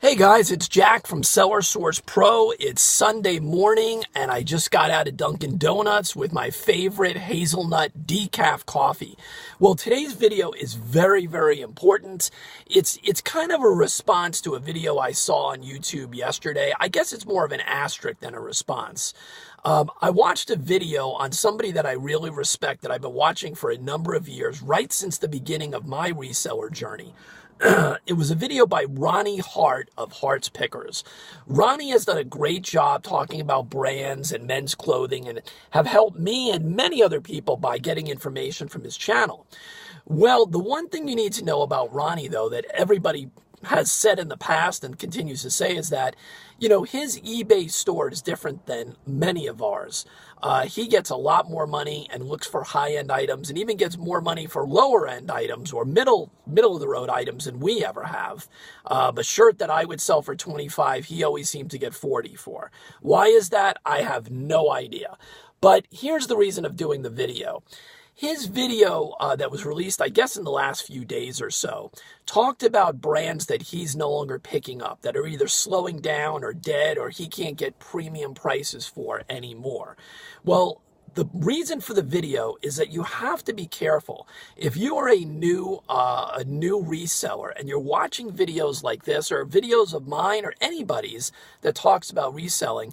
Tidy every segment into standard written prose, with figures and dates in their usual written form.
Hey guys, it's Jack from Seller Source Pro. It's Sunday morning and I just got out of Dunkin' Donuts with my favorite hazelnut decaf coffee. Well, today's video is very, very important. It's kind of a response to a video I saw on YouTube yesterday. I guess it's more of an asterisk than a response. I watched a video on somebody that I really respect that I've been watching for a number of years, right since the beginning of my reseller journey. It was a video by Ronnie Hart of Hart's Pickers. Ronnie has done a great job talking about brands and men's clothing and have helped me and many other people by getting information from his channel. Well, the one thing you need to know about Ronnie, though, that everybody has said in the past and continues to say is that, his eBay store is different than many of ours. He gets a lot more money and looks for high-end items and even gets more money for lower-end items or middle-of-the-road items than we ever have. A shirt that I would sell for $25, he always seemed to get $40 for. Why is that? I have no idea. But here's the reason of doing the video. His video that was released, I guess, in the last few days or so, talked about brands that he's no longer picking up, that are either slowing down or dead, or he can't get premium prices for anymore. Well, the reason for the video is that you have to be careful. If you are a new reseller and you're watching videos like this, or videos of mine or anybody's that talks about reselling,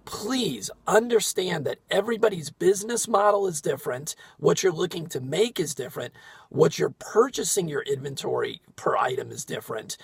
please understand that everybody's business model is different. What you're looking to make is different. What you're purchasing your inventory per item is different.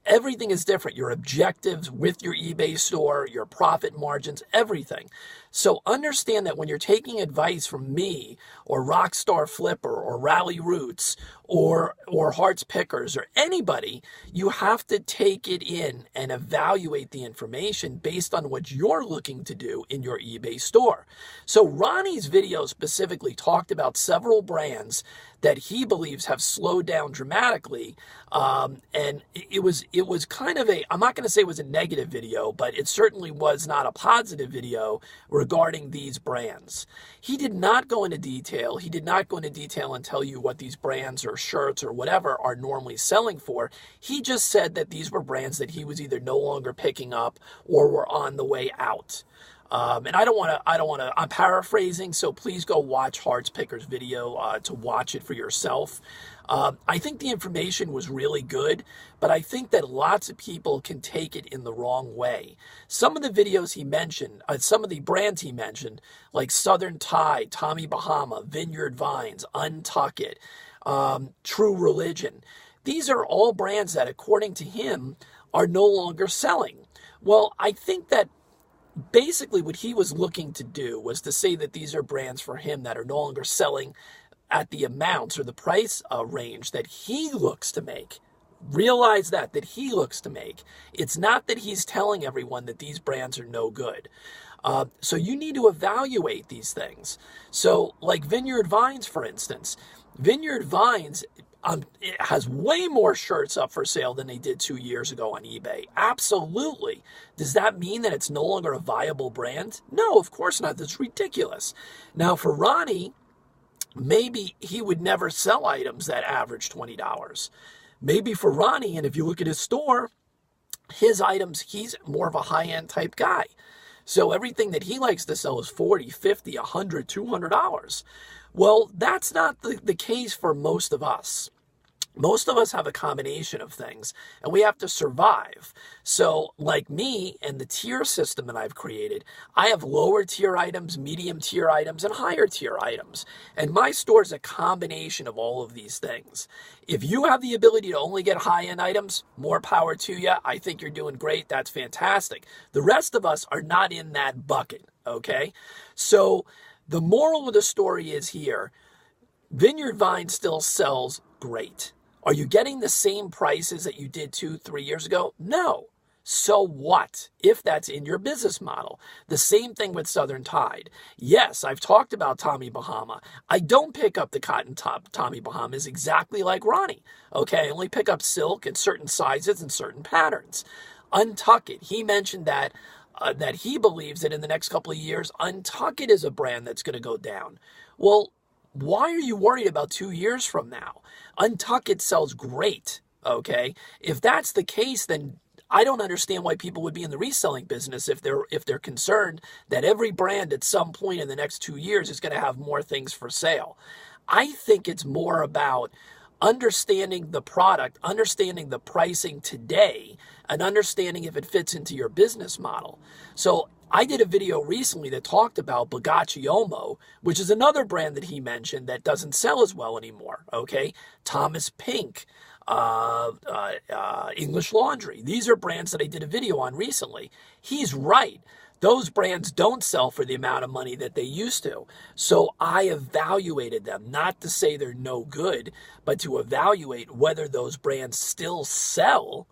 Everything is different. Your objectives with your eBay store, your profit margins, everything. So understand that when you're taking advice from me or Rockstar Flipper or Rally Roots or Hart's Pickers or anybody, you have to take it in and evaluate the information based on what you're looking to do in your eBay store. So Ronnie's video specifically talked about several brands that he believes have slowed down dramatically. And it was kind of I'm not going to say it was a negative video, but it certainly was not a positive video regarding these brands. He did not go into detail. He did not go into detail and tell you what these brands or shirts or whatever are normally selling for. He just said that these were brands that he was either no longer picking up or were on the way out. And I'm paraphrasing, so please go watch Hart's Pickers video to watch it for yourself. I think the information was really good, but I think that lots of people can take it in the wrong way. Some of the videos he mentioned, some of the brands he mentioned, like Southern Tide, Tommy Bahama, Vineyard Vines, Untuck It, True Religion, these are all brands that, according to him, are no longer selling. Well, I think that basically what he was looking to do was to say that these are brands for him that are no longer selling at the amounts or the price range that he looks to make. Realize that he looks to make. It's not that he's telling everyone that these brands are no good. So you need to evaluate these things. So like Vineyard Vines, for instance, Vineyard Vines it has way more shirts up for sale than they did 2 years ago on eBay. Absolutely. Does that mean that it's no longer a viable brand? No, of course not. That's ridiculous. Now, for Ronnie, maybe he would never sell items that average $20. Maybe for Ronnie, and if you look at his store, his items, he's more of a high-end type guy. So everything that he likes to sell is $40, $50, $100, $200. Well, that's not the case for most of us. Most of us have a combination of things, and we have to survive. So, like me and the tier system that I've created, I have lower tier items, medium tier items, and higher tier items. And my store is a combination of all of these things. If you have the ability to only get high-end items, more power to you. I think you're doing great. That's fantastic. The rest of us are not in that bucket, okay? So the moral of the story is here, Vineyard Vine still sells great. Are you getting the same prices that you did 2-3 years ago? No. So what if that's in your business model? The same thing with Southern Tide. Yes, I've talked about Tommy Bahama. I don't pick up the cotton top Tommy Bahamas exactly like Ronnie. Okay, I only pick up silk in certain sizes and certain patterns. Untuck It. He mentioned that he believes that in the next couple of years, Untuck It is a brand that's going to go down. Well, why are you worried about 2 years from now? Untuck It sells great, okay? If that's the case, then I don't understand why people would be in the reselling business if they're concerned that every brand at some point in the next 2 years is going to have more things for sale. I think it's more about understanding the product, understanding the pricing today, and understanding if it fits into your business model. So I did a video recently that talked about Bugatti, which is another brand that he mentioned that doesn't sell as well anymore, okay? Thomas Pink, English Laundry. These are brands that I did a video on recently. He's right. Those brands don't sell for the amount of money that they used to. So I evaluated them, not to say they're no good, but to evaluate whether those brands still sell,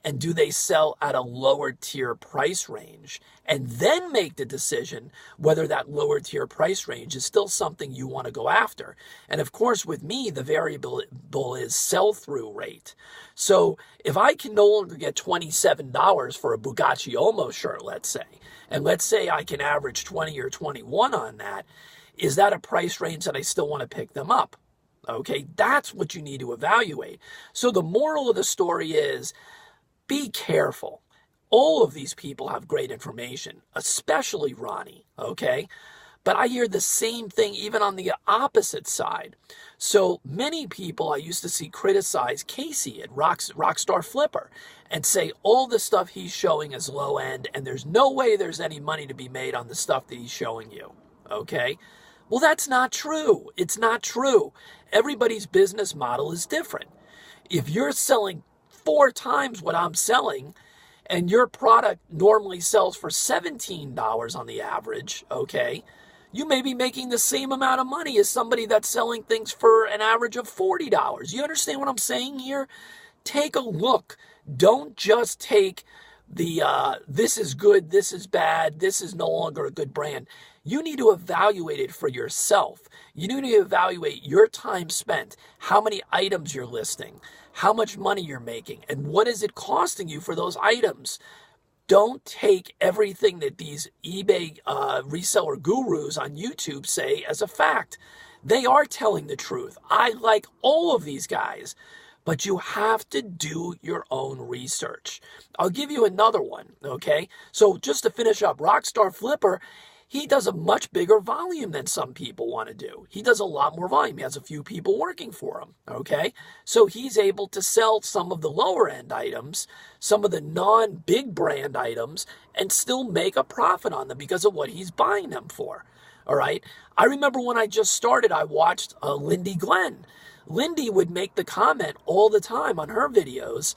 and do they sell at a lower tier price range, and then make the decision whether that lower tier price range is still something you want to go after. And of course, with me, the variable is sell-through rate. So if I can no longer get $27 for a Bugatti shirt, let's say, and let's say I can average 20 or 21 on that, is that a price range that I still want to pick them up? Okay, that's what you need to evaluate. So the moral of the story is, be careful. All of these people have great information, especially Ronnie, okay? But I hear the same thing even on the opposite side. So many people I used to see criticize Casey at Rockstar Flipper and say all the stuff he's showing is low end and there's no way there's any money to be made on the stuff that he's showing you, okay? Well, that's not true. It's not true. Everybody's business model is different. If you're selling 4 times what I'm selling, and your product normally sells for $17 on the average, okay, you may be making the same amount of money as somebody that's selling things for an average of $40. You understand what I'm saying here? Take a look. Don't just take the this is good, this is bad, this is no longer a good brand. You need to evaluate it for yourself. You need to evaluate your time spent, how many items you're listing, how much money you're making, and what is it costing you for those items. Don't take everything that these eBay reseller gurus on YouTube say as a fact. They are telling the truth. I like all of these guys, but you have to do your own research. I'll give you another one, okay? So just to finish up, Rockstar Flipper, he does a much bigger volume than some people want to do. He does a lot more volume. He has a few people working for him, okay? So he's able to sell some of the lower end items, some of the non-big brand items, and still make a profit on them because of what he's buying them for, all right? I remember when I just started, I watched Lindy Glenn. Lindy would make the comment all the time on her videos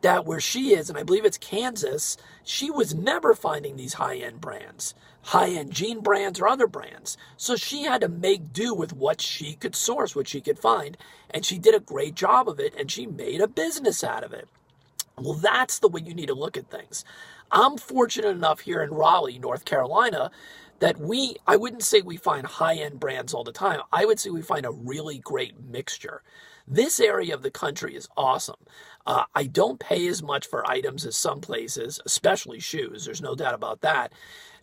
that where she is, and I believe it's Kansas, she was never finding these high-end brands, high-end jean brands or other brands. So she had to make do with what she could source, what she could find, and she did a great job of it, and she made a business out of it. Well, that's the way you need to look at things. I'm fortunate enough here in Raleigh, North Carolina, that I wouldn't say we find high-end brands all the time. I would say we find a really great mixture. This area of the country is awesome. I don't pay as much for items as some places, especially shoes. There's no doubt about that.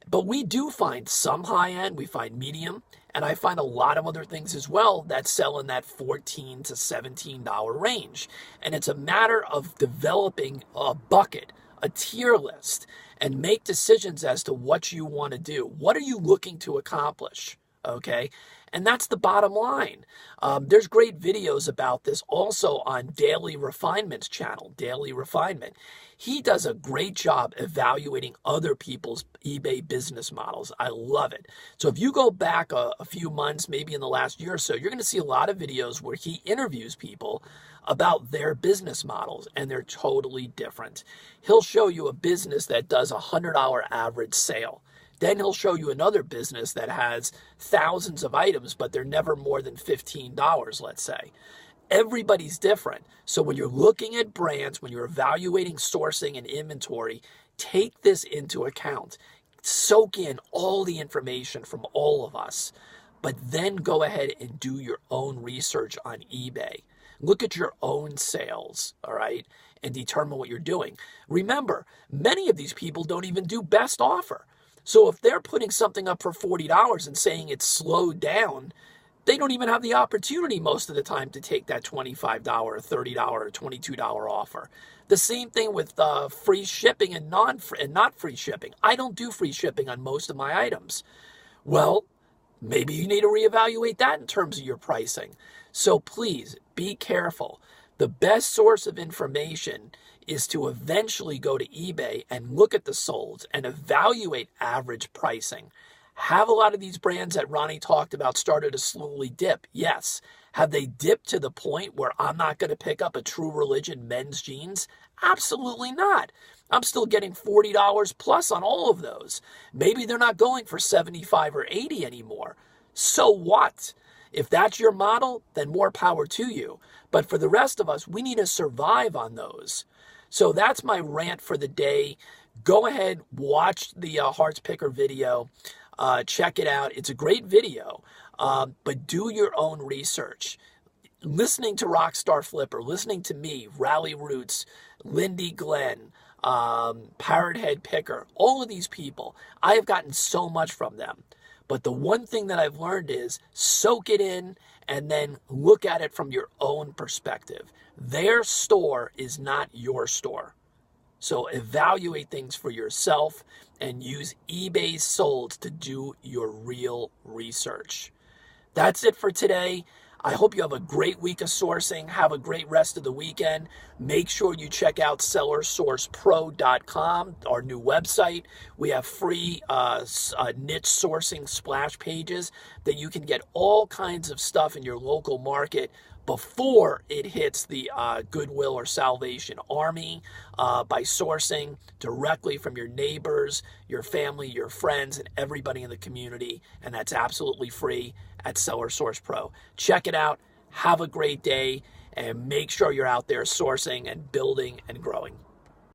But we do find some high-end, we find medium, and I find a lot of other things as well that sell in that $14 to $17 range. And it's a matter of developing a bucket, a tier list, and make decisions as to what you want to do. What are you looking to accomplish? Okay? And that's the bottom line. There's great videos about this also on Daily Refinement's channel, Daily Refinement. He does a great job evaluating other people's eBay business models. I love it. So if you go back a few months, maybe in the last year or so, you're going to see a lot of videos where he interviews people about their business models, and they're totally different. He'll show you a business that does a $100 average sale. Then he'll show you another business that has thousands of items, but they're never more than $15, let's say. Everybody's different. So when you're looking at brands, when you're evaluating sourcing and inventory, take this into account. Soak in all the information from all of us, but then go ahead and do your own research on eBay. Look at your own sales, all right, and determine what you're doing. Remember, many of these people don't even do best offer. So if they're putting something up for $40 and saying it's slowed down, they don't even have the opportunity most of the time to take that $25, $30, or $22 offer. The same thing with free shipping and not free shipping. I don't do free shipping on most of my items. Well, maybe you need to reevaluate that in terms of your pricing. So please be careful. The best source of information is to eventually go to eBay and look at the solds and evaluate average pricing. Have a lot of these brands that Ronnie talked about started to slowly dip? Yes. Have they dipped to the point where I'm not going to pick up a True Religion men's jeans? Absolutely not. I'm still getting $40 plus on all of those. Maybe they're not going for $75 or $80 anymore. So what? If that's your model, then more power to you. But for the rest of us, we need to survive on those. So that's my rant for the day. Go ahead, watch the Hearts Picker video. Check it out. It's a great video, but do your own research. Listening to Rockstar Flipper, listening to me, Rally Roots, Lindy Glenn, Parrot Head Picker, all of these people, I have gotten so much from them. But the one thing that I've learned is soak it in and then look at it from your own perspective. Their store is not your store. So evaluate things for yourself and use eBay's solds to do your real research. That's it for today. I hope you have a great week of sourcing. Have a great rest of the weekend. Make sure you check out sellersourcepro.com, our new website. We have free niche sourcing splash pages that you can get all kinds of stuff in your local market before it hits the Goodwill or Salvation Army by sourcing directly from your neighbors, your family, your friends, and everybody in the community. And that's absolutely free at Seller Source Pro. Check it out. Have a great day, and make sure you're out there sourcing and building and growing.